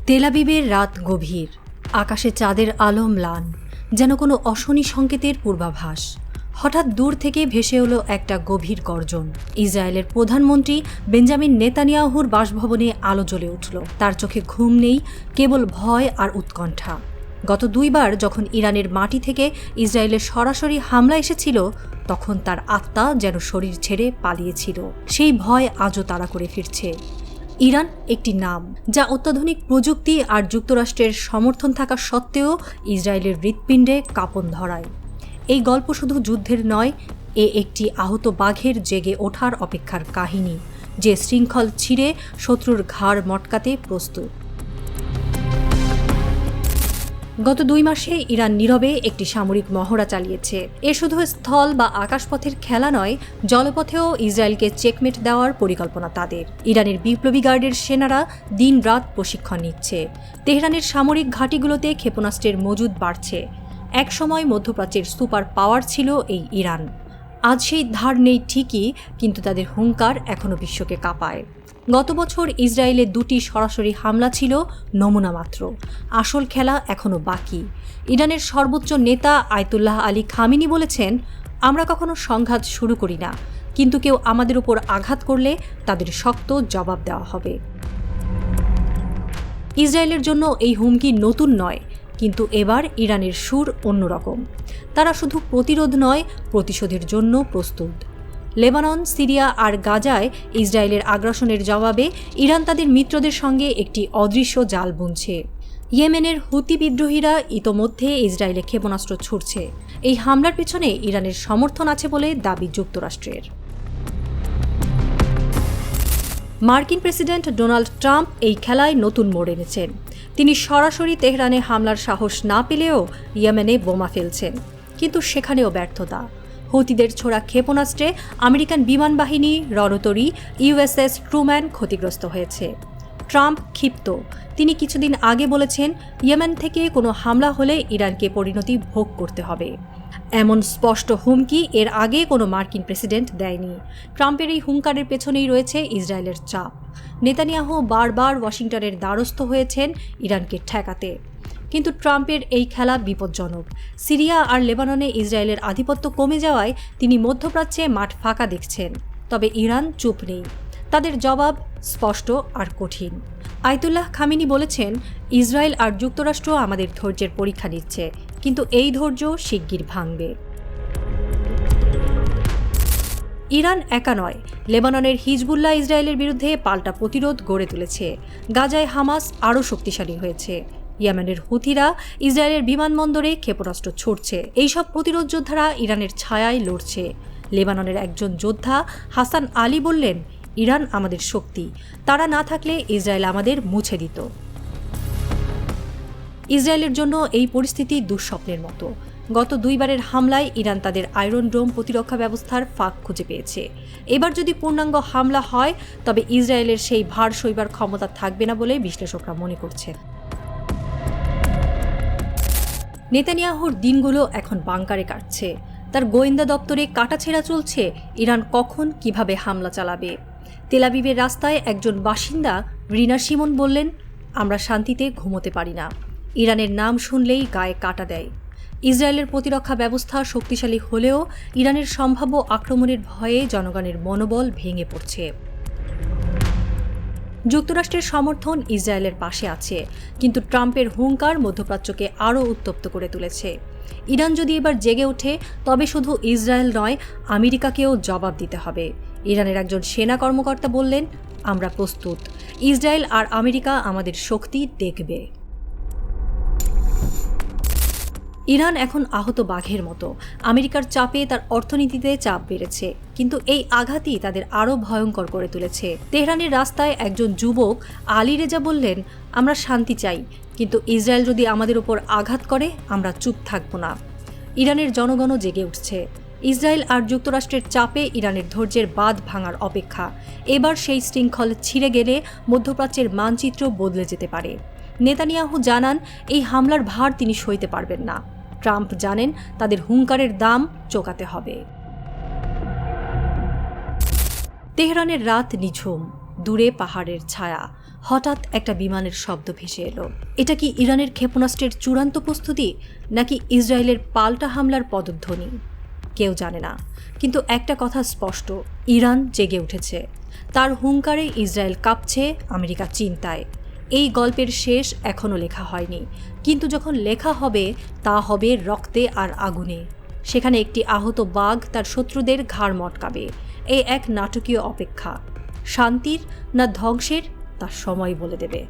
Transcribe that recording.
তেল আবিবের রাত গভীর, আকাশে চাঁদের আলো ম্লান, যেন কোনো অশনি সংকেতের পূর্বাভাস। হঠাৎ দূর থেকে ভেসে এলো একটা গভীর গর্জন। ইসরায়েলের প্রধানমন্ত্রী বেঞ্জামিন নেতানিয়াহুর বাসভবনে আলো জ্বলে উঠল। তার চোখে ঘুম নেই, কেবল ভয় আর উৎকণ্ঠা। গত দুইবার যখন ইরানের মাটি থেকে ইসরায়েলের সরাসরি হামলা এসেছিল, তখন তার আত্মা যেন শরীর ছেড়ে পালিয়েছিল। সেই ভয় আজও তাড়া করে ফিরছে। ইরান একটি নাম, যা অত্যাধুনিক প্রযুক্তি আর যুক্তরাষ্ট্রের সমর্থন থাকা সত্ত্বেও ইসরায়েলের হৃৎপিণ্ডে কাঁপন ধরায়। এই গল্প শুধু যুদ্ধের নয়, একটি আহত বাঘের জেগে ওঠার অপেক্ষার কাহিনী, যে শৃঙ্খল ছিঁড়ে শত্রুর ঘাড় মটকাতে প্রস্তুত। গত 2 মাসে ইরান নীরবে একটি সামরিক মহড়া চালিয়েছে। এ শুধু স্থল বা আকাশপথের খেলা নয়, জলপথেও ইসরায়েলকে চেকমেট দেওয়ার পরিকল্পনা তাদের। ইরানের বিপ্লবী গার্ডের সেনারা দিন-রাত প্রশিক্ষণ নিচ্ছে। তেহরানের সামরিক ঘাঁটিগুলোতে ক্ষেপণাস্ত্রের মজুদ বাড়ছে। একসময় মধ্যপ্রাচ্যের সুপার পাওয়ার ছিল এই ইরান। আজ সেই ধার নেই ঠিকই, কিন্তু তাদের হুঙ্কার এখনও বিশ্বকে কাঁপায়। গত বছর ইসরায়েলে 2টি সরাসরি হামলা ছিল নমুনা মাত্র। আসল খেলা এখনও বাকি। ইরানের সর্বোচ্চ নেতা আয়াতুল্লাহ আলী খামেনি বলেছেন, আমরা কখনো সংঘাত শুরু করি না, কিন্তু কেউ আমাদের উপর আঘাত করলে তাদের শক্ত জবাব দেওয়া হবে। ইসরায়েলের জন্য এই হুমকি নতুন নয়, কিন্তু এবার ইরানের সুর অন্যরকম। তারা শুধু প্রতিরোধ নয়, প্রতিশোধের জন্য প্রস্তুত। লেবানন, সিরিয়া আর গাজায় ইসরায়েলের আগ্রাসনের জবাবে ইরান তাদের মিত্রদের সঙ্গে একটি অদৃশ্য জাল বুনছে। ইয়েমেনের হুতি বিদ্রোহীরা ইতোমধ্যে ইসরায়েলে ক্ষেপণাস্ত্র ছুড়ছে। এই হামলার পেছনে ইরানের সমর্থন আছে বলে দাবি যুক্তরাষ্ট্রের। মার্কিন প্রেসিডেন্ট ডোনাল্ড ট্রাম্প এই খেলায় নতুন মোড় এনেছেন। তিনি সরাসরি তেহরানে হামলার সাহস না পেলেও ইয়েমেনে বোমা ফেলছেন, কিন্তু সেখানেও ব্যর্থতা। হুতিদের ছোড়া ক্ষেপণাস্ত্রে আমেরিকান বিমান বাহিনী, রণতরী ইউএসএস ট্রুম্যান ক্ষতিগ্রস্ত হয়েছে। ট্রাম্প ক্ষিপ্ত। তিনি কিছুদিন আগে বলেছেন, ইয়েমেন থেকে কোনো হামলা হলে ইরানকে পরিণতি ভোগ করতে হবে। এমন স্পষ্ট হুমকি এর আগে কোনো মার্কিন প্রেসিডেন্ট দেয়নি। ট্রাম্পের এই হুঙ্কারের পেছনেই রয়েছে ইসরায়েলের চাপ। নেতানিয়াহু বারবার ওয়াশিংটনের দ্বারস্থ হয়েছেন ইরানকে ঠেকাতে, কিন্তু ট্রাম্পের এই খেলা বিপজ্জনক। সিরিয়া আর লেবাননে ইসরায়েলের আধিপত্য কমে যাওয়ায় তিনি মধ্যপ্রাচ্যে মাঠ ফাঁকা দেখছেন। তবে ইরান চুপ নেই। তাদের জবাব স্পষ্ট আর কঠিন। আয়াতুল্লাহ খামেনি বলেছেন, ইসরায়েল আর যুক্তরাষ্ট্র আমাদের ধৈর্যের পরীক্ষা নিচ্ছে, কিন্তু এই ধৈর্য শিগগির ভাঙবে। ইরান একা নয়। লেবাননের হিজবুল্লাহ ইসরায়েলের বিরুদ্ধে পাল্টা প্রতিরোধ গড়ে তুলেছে। গাজায় হামাস আরও শক্তিশালী হয়েছে। ইয়েমেনের হুথিরা ইসরায়েলের বিমানবন্দরে ক্ষেপণাস্ত্র ছুড়ছে। এইসব প্রতিরোধ যোদ্ধারা ইরানের ছায়ায় লড়ছে। লেবাননের একজন যোদ্ধা হাসান আলী বললেন, ইরান আমাদের শক্তি, তারা না থাকলে ইসরায়েল আমাদের মুছে দিত। ইসরায়েলের জন্য এই পরিস্থিতি দুঃস্বপ্নের মতো। গত 2 বারের হামলায় ইরান তাদের আয়রন ডোম প্রতিরক্ষা ব্যবস্থার ফাঁক খুঁজে পেয়েছে। এবার যদি পূর্ণাঙ্গ হামলা হয়, তবে ইসরায়েলের সেই ভার সইবার ক্ষমতা থাকবে না বলে বিশ্লেষকরা মনে করছেন। নেতানিয়াহুর দিনগুলো এখন বাংকারে কাটছে। তার গোয়েন্দা দপ্তরে কাটাছেঁড়া চলছে ইরান কখন কিভাবে হামলা চালাবে। তেল আবিবের রাস্তায় একজন বাসিন্দা রিনা শিমন বললেন, আমরা শান্তিতে ঘুমোতে পারি না। ইরানের নাম শুনলেই গায়ে কাটা দেয়। ইসরায়েলের প্রতিরক্ষা ব্যবস্থা শক্তিশালী হলেও ইরানের সম্ভাব্য আক্রমণের ভয়ে জনগণের মনোবল ভেঙে পড়ছে। যুক্তরাষ্ট্রের সমর্থন ইসরায়েলের পাশে আছে, কিন্তু ট্রাম্পের হুঙ্কার মধ্যপ্রাচ্যকে আরও উত্তপ্ত করে তুলেছে। ইরান যদি এবার জেগে ওঠে, তবে শুধু ইসরায়েল নয়, আমেরিকাকেও জবাব দিতে হবে। ইরানের একজন সেনা কর্মকর্তা বললেন, আমরা প্রস্তুত। ইসরায়েল আর আমেরিকা আমাদের শক্তি দেখবে। ইরান এখন আহত বাঘের মতো। আমেরিকার চাপে তার অর্থনীতিতে চাপ বেড়েছে, কিন্তু এই আঘাতই তাদের আরও ভয়ঙ্কর করে তুলেছে। তেহরানের রাস্তায় একজন যুবক আলী রেজা বললেন, আমরা শান্তি চাই, কিন্তু ইসরায়েল যদি আমাদের উপর আঘাত করে আমরা চুপ থাকব না। ইরানের জনগণও জেগে উঠছে। ইসরায়েল আর যুক্তরাষ্ট্রের চাপে ইরানের ধৈর্যের বাঁধ ভাঙার অপেক্ষা। এবার সেই শৃঙ্খল ছিঁড়ে গেলে মধ্যপ্রাচ্যের মানচিত্র বদলে যেতে পারে। নেতানিয়াহু জানান, এই হামলার ভার তিনি সইতে পারবেন না। ট্রাম্প জানেন, তাদের হুঙ্কারের দাম চোকাতে হবে। তেহরানের রাত নিঝুম। দূরে পাহাড়ের ছায়া, হঠাৎ একটা বিমানের শব্দ ভেসে এলো। এটা কি ইরানের ক্ষেপণাস্ত্রের চূড়ান্ত প্রস্তুতি, নাকি ইসরায়েলের পাল্টা হামলার পদধ্বনি? কেউ জানে না, কিন্তু একটা কথা স্পষ্ট, ইরান জেগে উঠেছে। তার হুঙ্কারে ইসরায়েল কাঁপছে, আমেরিকা চিন্তায়। এই গল্পের শেষ এখনও লেখা হয়নি, কিন্তু যখন লেখা হবে তা হবে রক্তে আর আগুনে। সেখানে একটি আহত বাঘ তার শত্রুদের ঘাড় মটকাবে। এই এক নাটকীয় অপেক্ষা, শান্তির না ধ্বংসের তা সময় বলে দেবে।